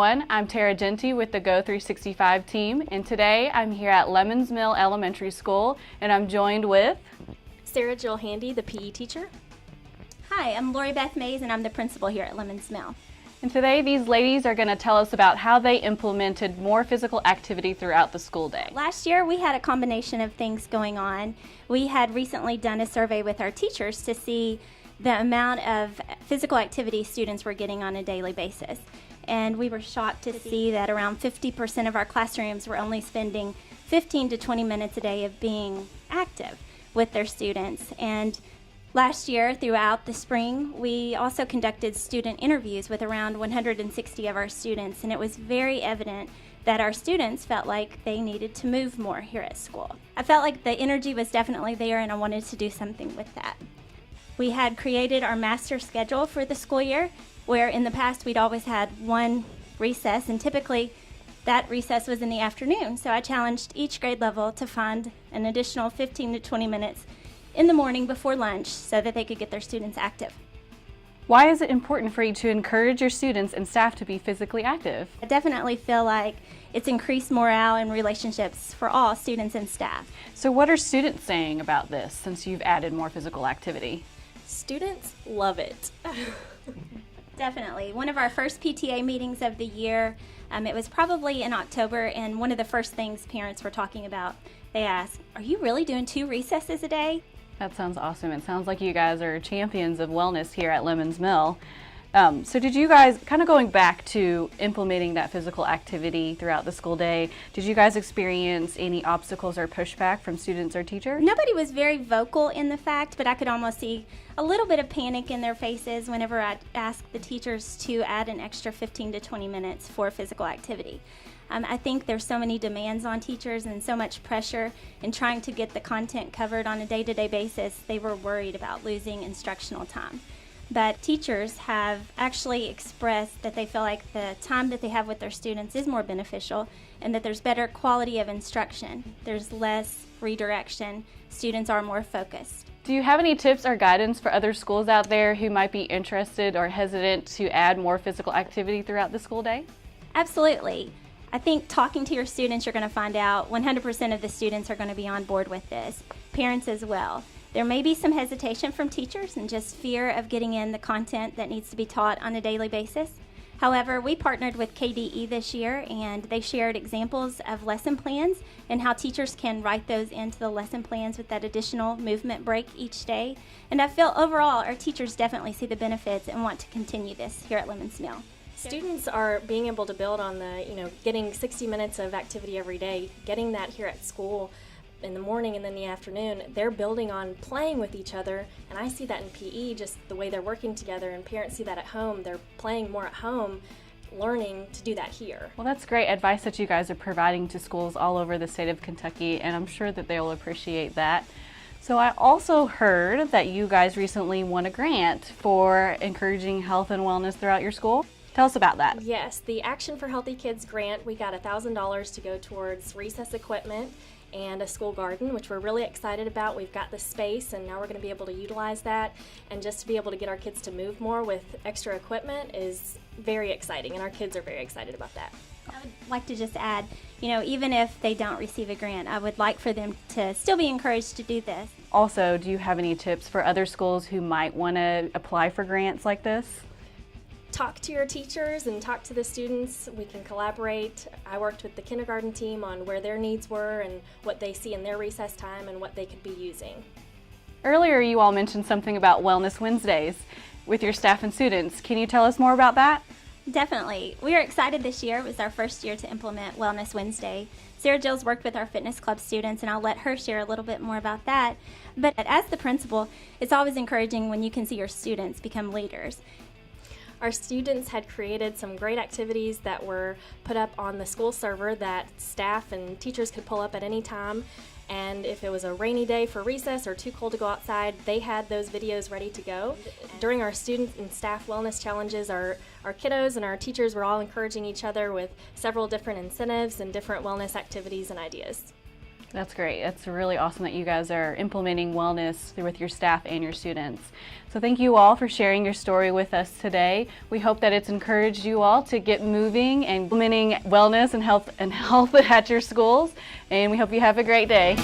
everyone. I'm Tara Genty with the Go 365 team, and today I'm here at Lemons Mill Elementary School, and I'm joined with Sarah Jill Handy, the PE teacher. Hi, I'm Lori Beth Mays, and I'm the principal here at Lemons Mill. And today these ladies are going to tell us about how they implemented more physical activity throughout the school day. Last year we had a combination of things going on. We had recently done a survey with our teachers to see the amount of physical activity students were getting on a daily basis. And we were shocked to see that around 50% of our classrooms were only spending 15 to 20 minutes a day of being active with their students. And last year, throughout the spring, we also conducted student interviews with around 160 of our students, and it was very evident that our students felt like they needed to move more here at school. I felt like the energy was definitely there, and I wanted to do something with that. We had created our master schedule for the school year, where in the past we'd always had one recess, and typically that recess was in the afternoon. So I challenged each grade level to find an additional 15 to 20 minutes in the morning before lunch so that they could get their students active. Why is it important for you to encourage your students and staff to be physically active? I definitely feel like it's increased morale and relationships for all students and staff. So what are students saying about this since you've added more physical activity? Students love it. Definitely. One of our first PTA meetings of the year, it was probably in October, and one of the first things parents were talking about, they asked, "Are you really doing 2 recesses a day?" That sounds awesome. It sounds like you guys are champions of wellness here at Lemons Mill. So did you guys, kind of going back to implementing that physical activity throughout the school day, did you guys experience any obstacles or pushback from students or teachers? Nobody was very vocal in the fact, but I could almost see a little bit of panic in their faces whenever I asked the teachers to add an extra 15 to 20 minutes for physical activity. I think there's so many demands on teachers and so much pressure in trying to get the content covered on a day-to-day basis, they were worried about losing instructional time. But teachers have actually expressed that they feel like the time that they have with their students is more beneficial and that there's better quality of instruction. There's less redirection. Students are more focused. Do you have any tips or guidance for other schools out there who might be interested or hesitant to add more physical activity throughout the school day? Absolutely. I think talking to your students, you're going to find out 100% of the students are going to be on board with this. Parents as well. There may be some hesitation from teachers and just fear of getting in the content that needs to be taught on a daily basis. However, we partnered with KDE this year, and they shared examples of lesson plans and how teachers can write those into the lesson plans with that additional movement break each day. And I feel overall our teachers definitely see the benefits and want to continue this here at Lemons Mill. Students are being able to build on getting 60 minutes of activity every day, getting that here at school in the morning and then the afternoon. They're building on playing with each other, and I see that in PE, just the way they're working together, and parents see that at home. They're playing more at home, learning to do that here. Well, that's great advice that you guys are providing to schools all over the state of Kentucky, and I'm sure that they'll appreciate that. So I also heard that you guys recently won a grant for encouraging health and wellness throughout your school. Tell us about that. Yes, the Action for Healthy Kids grant, we got $1,000 to go towards recess equipment and a school garden, which we're really excited about. We've got the space, and now we're going to be able to utilize that, and just to be able to get our kids to move more with extra equipment is very exciting, and our kids are very excited about that. I would like to just add, even if they don't receive a grant, I would like for them to still be encouraged to do this. Also, do you have any tips for other schools who might want to apply for grants like this? Talk to your teachers and talk to the students. We can collaborate. I worked with the kindergarten team on where their needs were and what they see in their recess time and what they could be using. Earlier you all mentioned something about Wellness Wednesdays with your staff and students. Can you tell us more about that? Definitely. We are excited this year. It was our first year to implement Wellness Wednesday. Sarah Jill's worked with our fitness club students, and I'll let her share a little bit more about that. But as the principal, it's always encouraging when you can see your students become leaders. Our students had created some great activities that were put up on the school server that staff and teachers could pull up at any time. And if it was a rainy day for recess or too cold to go outside, they had those videos ready to go. During our student and staff wellness challenges, our kiddos and our teachers were all encouraging each other with several different incentives and different wellness activities and ideas. That's great. It's really awesome that you guys are implementing wellness with your staff and your students. So thank you all for sharing your story with us today. We hope that it's encouraged you all to get moving and implementing wellness and health at your schools. And we hope you have a great day.